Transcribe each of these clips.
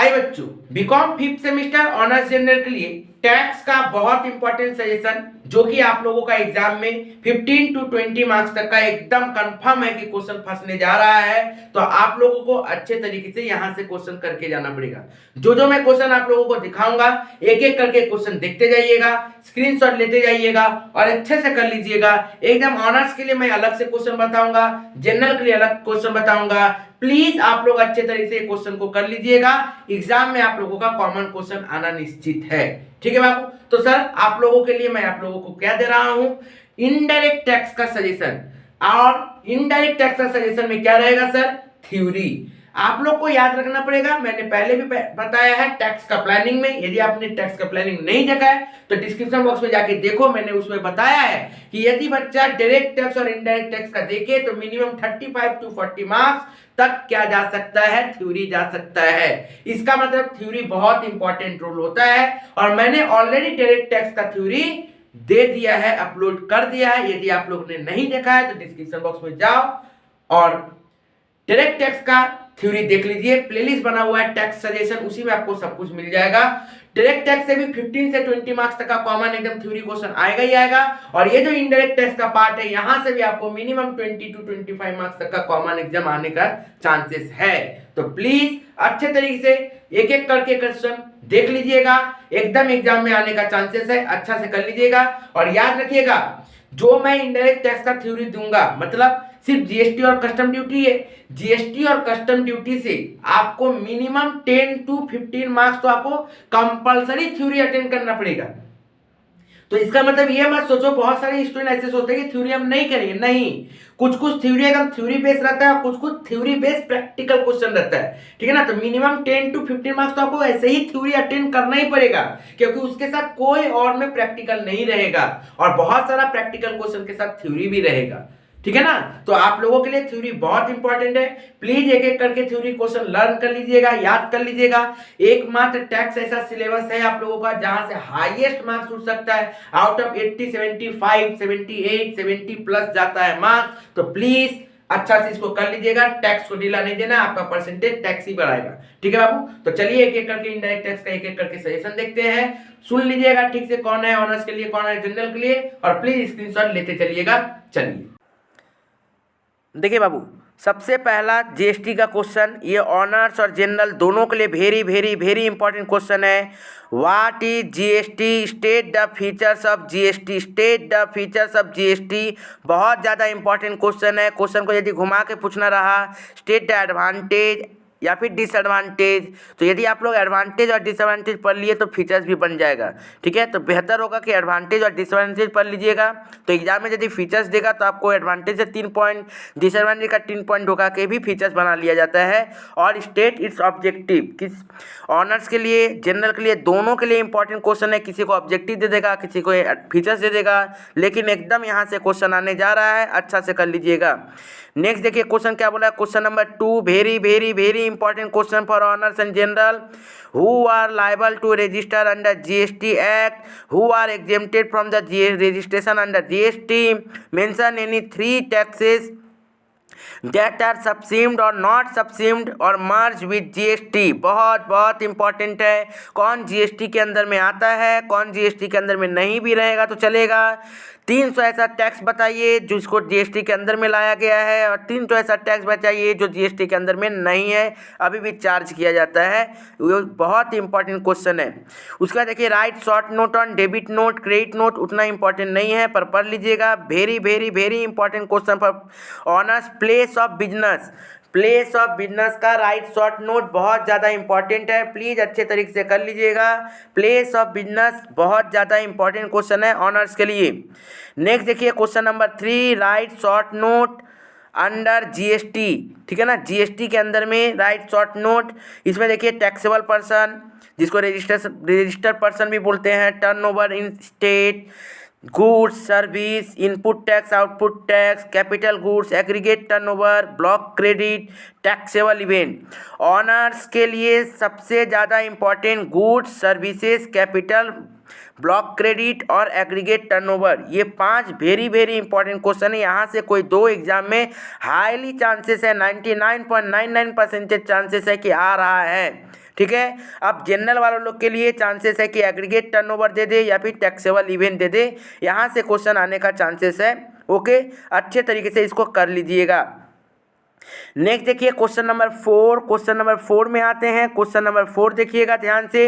आई बच्चों, BCom 5th semester honours general के लिए टैक्स का बहुत इंपॉर्टेंट सजेशन जो कि आप लोगों का एग्जाम में 15 to 20 मार्क्स तक का एकदम कंफर्म है कि क्वेश्चन फंसने जा रहा है। तो आप लोगों को अच्छे तरीके से यहां से क्वेश्चन करके जाना पड़ेगा। जो जो मैं क्वेश्चन आप लोगों को दिखाऊंगा एक एक करके क्वेश्चन देखते जाइएगा, स्क्रीनशॉट लेते जाइएगा और अच्छे से कर लीजिएगा। एकदम ऑनर्स के लिए मैं अलग से क्वेश्चन बताऊंगा, जनरल के लिए अलग क्वेश्चन बताऊंगा। प्लीज आप लोग अच्छे तरीके से क्वेश्चन को कर लीजिएगा। एग्जाम में आप लोगों का कॉमन क्वेश्चन आना निश्चित है। ठीक है बाबू। तो सर आप लोगों के लिए मैं आप लोगों को क्या दे रहा हूं, इनडायरेक्ट टैक्स का सजेशन। और इनडायरेक्ट टैक्स का सजेशन में क्या रहेगा सर, थ्योरी। आप लोग को याद रखना पड़ेगा, मैंने पहले भी बताया है टैक्स का प्लानिंग में। यदि आपने टैक्स का प्लानिंग नहीं देखा है तो डिस्क्रिप्शन बॉक्स में जाके देखो, मैंने उसमें बताया है कि यदि बच्चा डायरेक्ट टैक्स और इनडायरेक्ट टैक्स का देखे तो मिनिमम 35 to 40 मार्क्स तक क्या जा सकता है, थ्योरी जा सकता है। इसका मतलब थ्योरी बहुत इंपॉर्टेंट रोल होता है और मैंने ऑलरेडी डायरेक्ट टैक्स का थ्योरी दे दिया है, अपलोड कर दिया है। यदि आप लोग ने नहीं देखा है तो डिस्क्रिप्शन बॉक्स में जाओ और डायरेक्ट टैक्स का थ्योरी देख लीजिए। प्लेलिस्ट बना हुआ है टैक्स सजेशन, उसी में आपको सब कुछ मिल जाएगा। डायरेक्ट टैक्स से भी 15 से 20 मार्क्स तक का कॉमन एकदम थ्योरी क्वेश्चन आएगा ही आएगा। और ये जो इनडायरेक्ट टैक्स का पार्ट है यहां से भी आपको मिनिमम 20 to 25 मार्क्स तक का कॉमन एग्जाम आने का चांसेस है। तो प्लीज अच्छे तरीके से एक एक करके क्वेश्चन देख लीजिएगा, एकदम एग्जाम में आने का चांसेस है। अच्छा से कर लीजिएगा और याद रखिएगा जो मैं इनडायरेक्ट टैक्स का थ्योरी दूंगा मतलब सिर्फ जीएसटी और कस्टम ड्यूटी है। जीएसटी और कस्टम ड्यूटी से आपको मिनिमम 10 to 15 मार्क्स तो आपको कंपलसरी थ्योरी अटेंड करना पड़ेगा। तो इसका मतलब ये मत सोचो, बहुत सारे स्टूडेंट ऐसे सोचते हैं कि थ्योरी हम नहीं करेंगे। नहीं, कुछ कुछ थ्योरी एकदम थ्योरी बेस रहता है, कुछ कुछ थ्योरी बेस प्रैक्टिकल क्वेश्चन रहता है। ठीक है ना। तो मिनिमम 10 to 15 मार्क्स तो आपको ऐसे ही थ्योरी अटेंड करना ही पड़ेगा, क्योंकि उसके साथ कोई और में प्रैक्टिकल नहीं रहेगा और बहुत सारा प्रैक्टिकल क्वेश्चन के साथ थ्योरी भी रहेगा। ठीक है ना। तो आप लोगों के लिए थ्योरी बहुत इंपॉर्टेंट है। प्लीज एक एक करके थ्योरी क्वेश्चन लर्न कर लीजिएगा, याद कर लीजिएगा। एकमात्र टैक्स ऐसा सिलेबस है आप लोगों का जहां से हाईएस्ट मार्क्स उठ सकता है। आउट ऑफ 80 75 78 70 प्लस जाता है मार्क्स। तो प्लीज अच्छा से इसको कर लीजिएगा, टैक्स को ढीला नहीं देना, आपका परसेंटेज टैक्स ही बढ़ाएगा। ठीक है बाबू। तो चलिए एक एक करके इनडायरेक्ट टैक्स का एक एक करके सजेशन देखते हैं। सुन लीजिएगा ठीक से, कौन है ऑनर्स के लिए, कौन है जनरल के लिए, और प्लीज स्क्रीनशॉट लेते चलिएगा। चलिए देखिए बाबू, सबसे पहला जीएसटी का क्वेश्चन, ये ऑनर्स और जनरल दोनों के लिए very very very important question है। What is GST, state the features of GST, state the features of GST. बहुत ज़्यादा इंपॉर्टेंट क्वेश्चन है। क्वेश्चन को यदि घुमा के पूछना रहा, स्टेट द एडवांटेज या फिर डिसएडवांटेज, तो यदि आप लोग एडवांटेज और डिसएडवांटेज पढ़ लिए तो फीचर्स भी बन जाएगा। ठीक है। तो बेहतर होगा कि एडवांटेज और डिसएडवांटेज पढ़ लीजिएगा। तो एग्जाम में यदि फीचर्स देगा तो आपको एडवांटेज से 3 पॉइंट, डिसएडवांटेज का 3 पॉइंट होगा के भी फीचर्स बना लिया जाता है। और स्टेट इट्स ऑब्जेक्टिव, किस ऑनर्स के लिए जनरल के लिए दोनों के लिए इंपॉर्टेंट क्वेश्चन है। किसी को ऑब्जेक्टिव दे देगा, किसी को फीचर्स दे देगा, लेकिन एकदम यहाँ से क्वेश्चन आने जा रहा है, अच्छा से कर लीजिएगा। नेक्स्ट देखिए क्वेश्चन क्या बोला है, question number 2, very very very important question for honours and general. Who are liable to register under GST act, who are exempted from the registration under GST, mention any 3 taxes that are subsumed or not subsumed or merged with GST। बहुत बहुत important है। कौन GST के अंदर में आता है, कौन जीएसटी के अंदर में नहीं भी रहेगा तो चलेगा। 300 ऐसा टैक्स बताइए जिसको जीएसटी के अंदर में लाया गया है, और 300 ऐसा टैक्स बताइए जो जीएसटी के अंदर में नहीं है, अभी भी चार्ज किया जाता है। वो बहुत इंपॉर्टेंट क्वेश्चन है। उसके बाद देखिए right short note on debit note, credit note उतना इंपॉर्टेंट नहीं है पर पढ़ लीजिएगा। Very very very important question for honours. Place of business, place of business का राइट शॉर्ट नोट बहुत ज़्यादा इंपॉर्टेंट है, प्लीज़ अच्छे तरीके से कर लीजिएगा। प्लेस ऑफ बिजनेस बहुत ज़्यादा इंपॉर्टेंट क्वेश्चन है ऑनर्स के लिए। नेक्स्ट देखिए question number 3, right short note under GST. ठीक है ना, जीएसटी के अंदर में राइट शॉर्ट नोट। इसमें देखिए टैक्सेबल पर्सन, जिसको रजिस्टर्ड पर्सन भी बोलते हैं, turnover in state, goods service, input tax output tax, capital goods, aggregate turnover, block credit, taxable event. Honours के लिए सबसे ज़्यादा important goods services, capital, block credit और एग्रीगेट टर्नओवर, ये 5 वेरी वेरी इंपॉर्टेंट क्वेश्चन है। यहाँ से कोई 2 एग्जाम में हाईली चांसेस है, 99.99% चांसेस है कि आ रहा है। ठीक है। अब जनरल वालों लोग के लिए चांसेस है कि एग्रीगेट टर्नओवर दे दे या फिर टैक्सेबल इवेंट दे दे, यहाँ से क्वेश्चन आने का चांसेस है। ओके, अच्छे तरीके से इसको कर लीजिएगा। नेक्स्ट देखिए क्वेश्चन नंबर 4। क्वेश्चन नंबर 4 में आते हैं। क्वेश्चन नंबर 4 देखिएगा ध्यान से,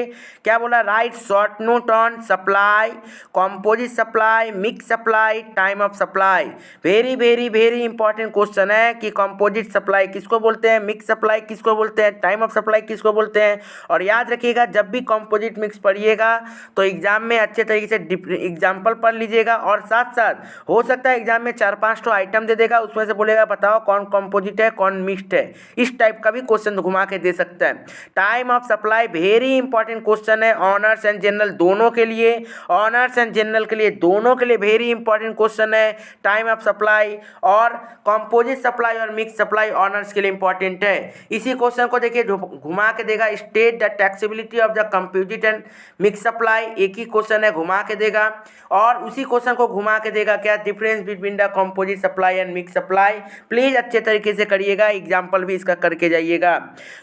क्या बोला, right short note on supply, composite supply, mix supply, time of supply. Very very very important question है कि कॉम्पोजिट सप्लाई किसको बोलते हैं, मिक्स सप्लाई किसको बोलते हैं, टाइम ऑफ सप्लाई किसको बोलते हैं। और याद रखिएगा जब भी कॉम्पोजिट मिक्स पढ़िएगा तो एग्जाम में अच्छे तरीके से एग्जाम्पल पढ़ लीजिएगा, और साथ साथ हो सकता है एग्जाम में 4-5 तो आइटम दे देगा, उसमें से बोलेगा बताओ कौन कॉम्पोजिट है कौन मिक्स्ड है, इस टाइप का भी क्वेश्चन घुमा के दे सकता है। Time of supply very important question है ऑनर्स एंड जनरल दोनों के लिए, ऑनर्स एंड जनरल के लिए दोनों के लिए वेरी इंपॉर्टेंट क्वेश्चन है टाइम ऑफ सप्लाई। और कंपोजिट सप्लाई और मिक्स सप्लाई ऑनर्स के लिए इंपॉर्टेंट है। इसी क्वेश्चन को देखिए घुमा के देगा, state the taxability of the composite and mix supply, एक ही क्वेश्चन है घुमा के देगा। और उसी क्वेश्चन को घुमा के देगा क्या, difference between the composite supply and mix supply. Please अच्छे तरीके से करिएगा, एग्जाम्पल भी इसका करके जाइएगा।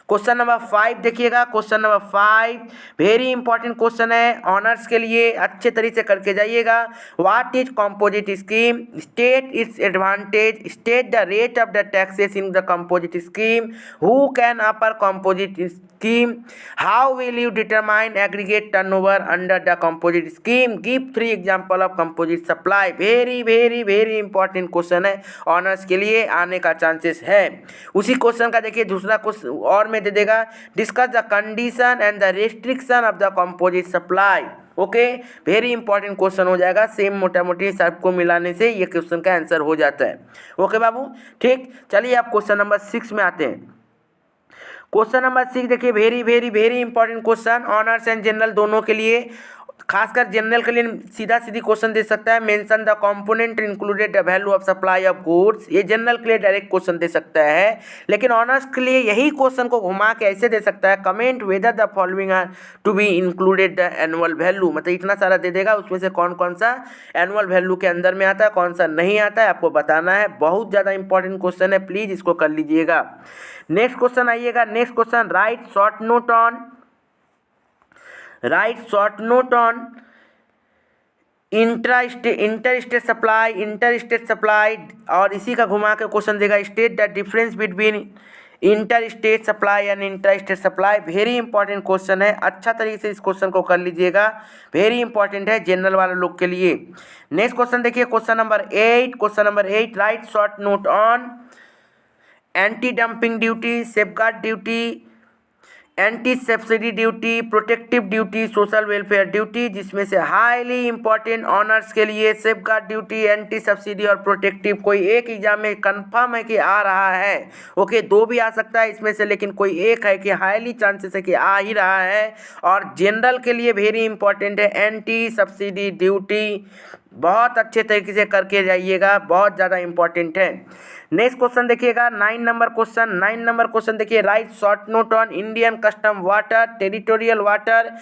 क्वेश्चन नंबर 5 देखिएगा, question number 5 very important question है ऑनर्स के लिए, अच्छे तरीके से करके जाइएगा। What is composite scheme, state it's advantage, state the rate of the taxes in the composite scheme, who can upper composite scheme, how will you determine aggregate turnover under the composite scheme, give 3 example of composite supply. Very very very important question है honours के लिए, आने का chances है। उसी question का देखिए दूसरा क्वेश्चन और में दे देगा, discuss the condition and the restriction of the composite supply. Okay, very important question हो जाएगा, सेम मोटा मोटी सबको मिलाने से ये क्वेश्चन का आंसर हो जाता है। ओके बाबू, ठीक। चलिए आप क्वेश्चन नंबर 6 में आते हैं। क्वेश्चन नंबर 6 देखिए very very very important question honours and general दोनों के लिए, खासकर जनरल के लिए सीधा सीधी क्वेश्चन दे सकता है। Mention the component included the value of supply of goods, ये जनरल के लिए डायरेक्ट क्वेश्चन दे सकता है। लेकिन ऑनर्स के लिए यही क्वेश्चन को घुमा के ऐसे दे सकता है, comment whether the following are to be included the annual value, मतलब इतना सारा दे देगा, उसमें से कौन कौन सा एनुअल वैल्यू के अंदर में आता है कौन सा नहीं आता है आपको बताना है। बहुत ज़्यादा इंपॉर्टेंट क्वेश्चन है, प्लीज़ इसको कर लीजिएगा। नेक्स्ट क्वेश्चन आइएगा, next question, write short note on, right short note on inter state supply, और इसी का घुमा के क्वेश्चन देगा, state the difference between inter state supply and inter state supply. Very important question है, अच्छा तरीके से इस क्वेश्चन को कर लीजिएगा, वेरी इंपॉर्टेंट है जनरल वाले लोग के लिए। नेक्स्ट क्वेश्चन देखिए question number 8। Question number 8, right short note on anti dumping duty, safeguard duty, anti subsidy duty, protective duty, social welfare duty, जिसमें से हाईली इंपॉर्टेंट ऑनर्स के लिए सेफगार्ड ड्यूटी, एंटी सब्सिडी और प्रोटेक्टिव कोई एक exam में confirm है कि आ रहा है। ओके, 2 भी आ सकता है इसमें से, लेकिन कोई एक है कि हाईली चांसेस है कि आ ही रहा है। और जनरल के लिए वेरी इंपॉर्टेंट है एंटी सब्सिडी ड्यूटी, बहुत अच्छे तरीके से करके जाइएगा, बहुत ज़्यादा इंपॉर्टेंट है। नेक्स्ट क्वेश्चन देखिएगा 9 नंबर क्वेश्चन। 9 नंबर क्वेश्चन देखिए, right short note on Indian custom water, territorial water,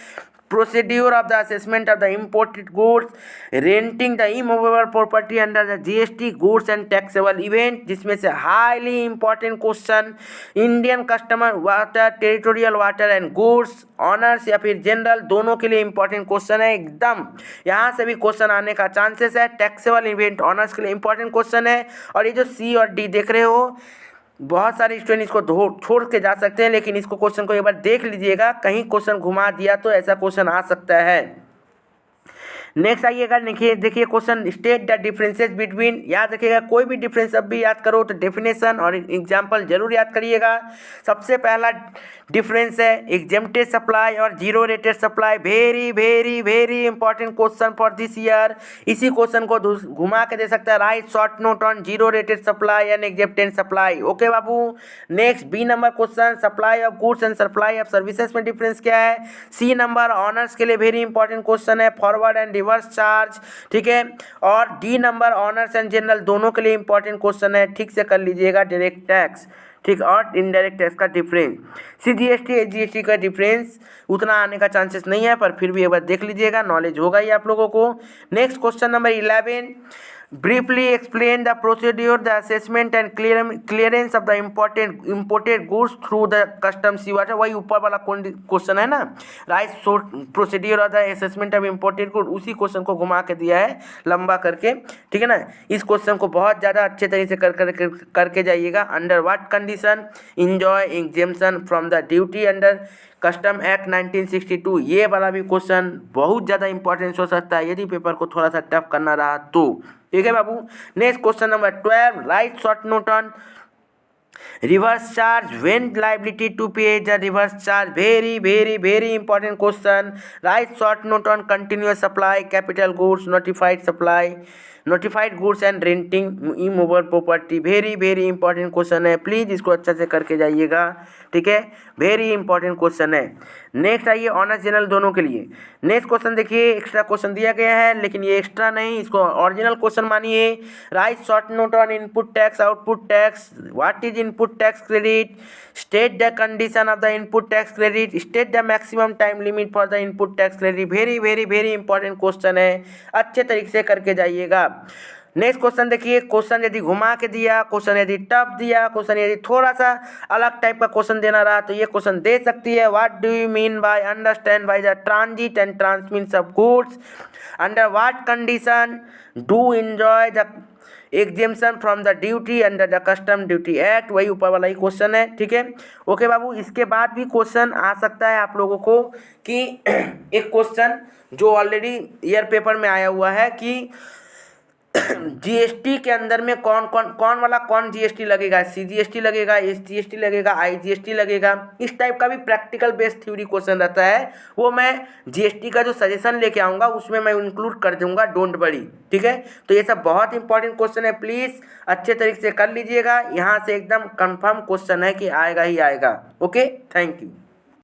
procedure of the assessment of the imported goods, renting the immovable property under the GST, goods and taxable event, जिसमें से highly important question Indian customer water, territorial water and goods, honours या फिर general दोनों के लिए important question है एकदम, यहाँ से भी क्वेश्चन आने का चांसेस है। टैक्सेबल इवेंट ऑनर्स के लिए इंपॉर्टेंट क्वेश्चन है। और ये जो सी और डी देख रहे हो, बहुत सारे स्टूडेंट इसको छोड़ के जा सकते हैं, लेकिन इसको क्वेश्चन को एक बार देख लीजिएगा, कहीं क्वेश्चन घुमा दिया तो ऐसा क्वेश्चन आ सकता है। नेक्स्ट आइएगा, देखिए question, state the differences between, याद रखिएगा कोई भी डिफरेंस अब भी याद करो तो डेफिनेशन और एग्जाम्पल जरूर याद करिएगा। सबसे पहला डिफरेंस है एग्जेम्प्टेड सप्लाई और zero rated supply, very very very important question for this year. इसी क्वेश्चन को घुमा के दे सकता है, write short note on zero rated supply and exempted supply. Okay बाबू। Next B number question, supply of goods and supply of services में डिफरेंस क्या है। सी नंबर ऑनर्स के लिए वेरी इंपॉर्टेंट क्वेश्चन है, फॉरवर्ड एंड रिवर्स चार्ज, ठीक है। और D number honours and general दोनों के लिए इंपॉर्टेंट क्वेश्चन है, ठीक से कर लीजिएगा। डायरेक्ट टैक्स, ठीक, और इनडायरेक्ट टैक्स का डिफरेंस, CGST SGST का डिफरेंस उतना आने का चांसेस नहीं है, पर फिर भी एक बार देख लीजिएगा, नॉलेज होगा ही आप लोगों को। Next question number 11, briefly explain the procedure, the assessment and clearance of the imported goods through the customs. वही ऊपर वाला क्वेश्चन है ना, राइट प्रोसीड्यूर और the assessment of imported good, उसी क्वेश्चन को घुमा के दिया है लंबा करके, ठीक है ना। इस क्वेश्चन को बहुत ज़्यादा अच्छे तरीके से करके जाइएगा। Under what condition enjoy exemption from the duty under custom act 1962, ये वाला भी क्वेश्चन बहुत ज़्यादा इंपॉर्टेंस हो सकता है यदि पेपर को थोड़ा सा टफ करना रहा तो, ठीक है बाबू। Next question number 12, write short note on reverse charge when liability to pay the reverse charge, very important question. Write short note on continuous supply capital goods notified goods and renting immovable property, very important question है, please इसको अच्छे से करके जाइएगा, ठीक है, very important question है। Next आइए ऑनर्स जनरल दोनों के लिए। नेक्स्ट क्वेश्चन देखिए, एक्स्ट्रा क्वेश्चन दिया गया है लेकिन ये एक्स्ट्रा नहीं, इसको ओरिजिनल क्वेश्चन मानिए। Right short note on input tax output tax, what is input tax credit, state the condition of the input tax credit, state the maximum time limit for the input tax credit, very important question है, अच्छे तरीके से करके जाइएगा। Next question देखिए, question यदि घुमा के दिया, क्वेश्चन यदि टफ दिया, क्वेश्चन यदि थोड़ा सा अलग टाइप का क्वेश्चन देना रहा तो ये क्वेश्चन दे सकती है। What do you mean by understand by the transit and transmission of goods, under what condition do enjoy the exemption from the duty under the custom duty act, वही ऊपर वाला ही क्वेश्चन है, ठीक है। ओके बाबू, इसके बाद भी क्वेश्चन आ सकता है आप लोगों को कि एक क्वेश्चन जो ऑलरेडी ईयर पेपर में आया हुआ है कि जीएसटी के अंदर में कौन जीएसटी लगेगा, सीजीएसटी लगेगा, एसजीएसटी लगेगा, आईजीएसटी लगेगा, इस टाइप का भी प्रैक्टिकल बेस्ड थ्योरी क्वेश्चन रहता है। वो मैं जीएसटी का जो सजेशन लेके आऊँगा उसमें मैं इंक्लूड कर दूंगा, डोंट वरी, ठीक है। तो ये सब बहुत इंपॉर्टेंट क्वेश्चन है, प्लीज़ अच्छे तरीके से कर लीजिएगा। यहाँ से एकदम कंफर्म क्वेश्चन है कि आएगा ही आएगा। Okay, thank you.